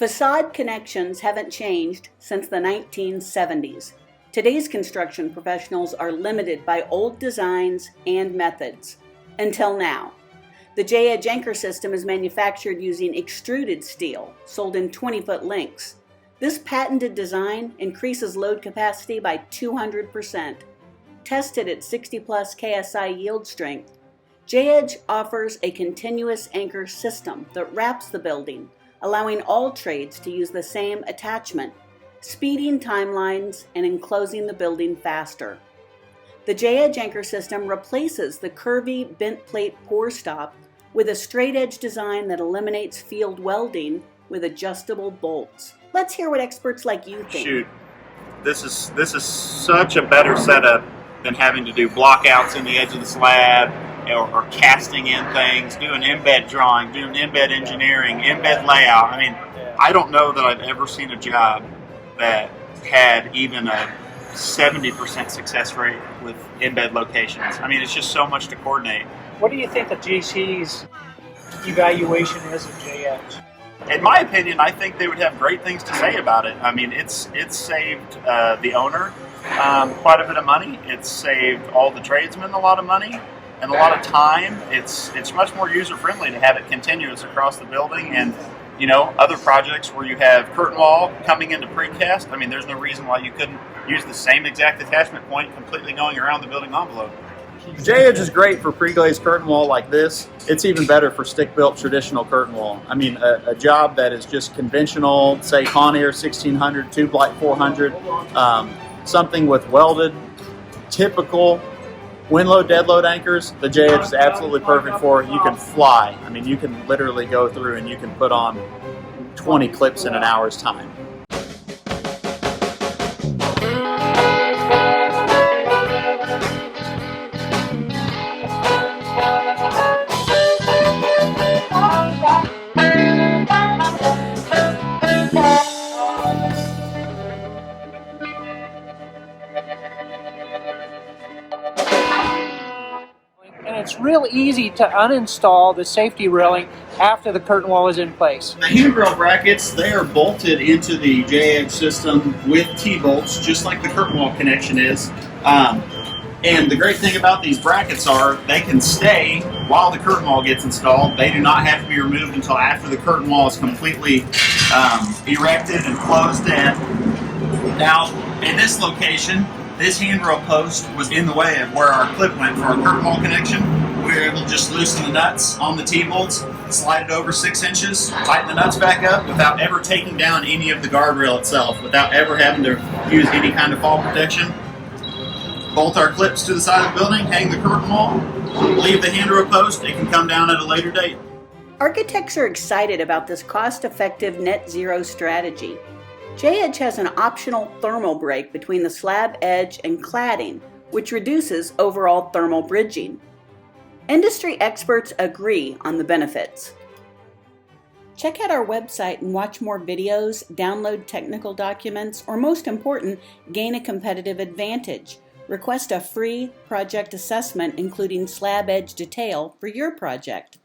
Facade connections haven't changed since the 1970s. Today's construction professionals are limited by old designs and methods. Until now. The J-Edge anchor system is manufactured using extruded steel, sold in 20-foot lengths. This patented design increases load capacity by 200%. Tested at 60-plus KSI yield strength, J-Edge offers a continuous anchor system that wraps the building, allowing all trades to use the same attachment, speeding timelines and enclosing the building faster. The J-Edge anchor system replaces the curvy bent plate pour stop with a straight edge design that eliminates field welding with adjustable bolts. Let's hear what experts like you think. Shoot, this is such a better setup than having to do blockouts in the edge of the slab or casting in things, doing embed drawing, doing embed engineering, embed layout. I mean, I don't know that I've ever seen a job that had even a 70% success rate with embed locations. I mean, it's just so much to coordinate. What do you think the GC's evaluation is of J-Edge? In my opinion, I think they would have great things to say about it. I mean, it's saved the owner quite a bit of money. It's saved all the tradesmen a lot of money and a lot of time. It's much more user-friendly to have it continuous across the building. And, you know, other projects where you have curtain wall coming into precast, I mean, there's no reason why you couldn't use the same exact attachment point completely going around the building envelope. J-Edge is great for pre-glazed curtain wall like this. It's even better for stick-built traditional curtain wall. I mean, a job that is just conventional, say Conair 1600, Tube Light 400, something with welded, typical wind load, dead load anchors, the J-Edge is absolutely perfect for. You can fly. I mean, you can literally go through and you can put on 20 clips in an hour's time. And it's real easy to uninstall the safety railing after the curtain wall is in place. The handrail brackets, they are bolted into the J-Edge system with T-bolts, just like the curtain wall connection is. And the great thing about these brackets are they can stay while the curtain wall gets installed. They do not have to be removed until after the curtain wall is completely erected and closed in. Now, in this location, this handrail post was in the way of where our clip went for our curtain wall connection. We were able to just loosen the nuts on the T-bolts, slide it over 6 inches, tighten the nuts back up without ever taking down any of the guardrail itself, without ever having to use any kind of fall protection. Bolt our clips to the side of the building, hang the curtain wall, leave the handrail post. It can come down at a later date. Architects are excited about this cost-effective net zero strategy. J-Edge has an optional thermal break between the slab edge and cladding, which reduces overall thermal bridging. Industry experts agree on the benefits. Check out our website and watch more videos, download technical documents, or most important, gain a competitive advantage. Request a free project assessment including slab edge detail for your project.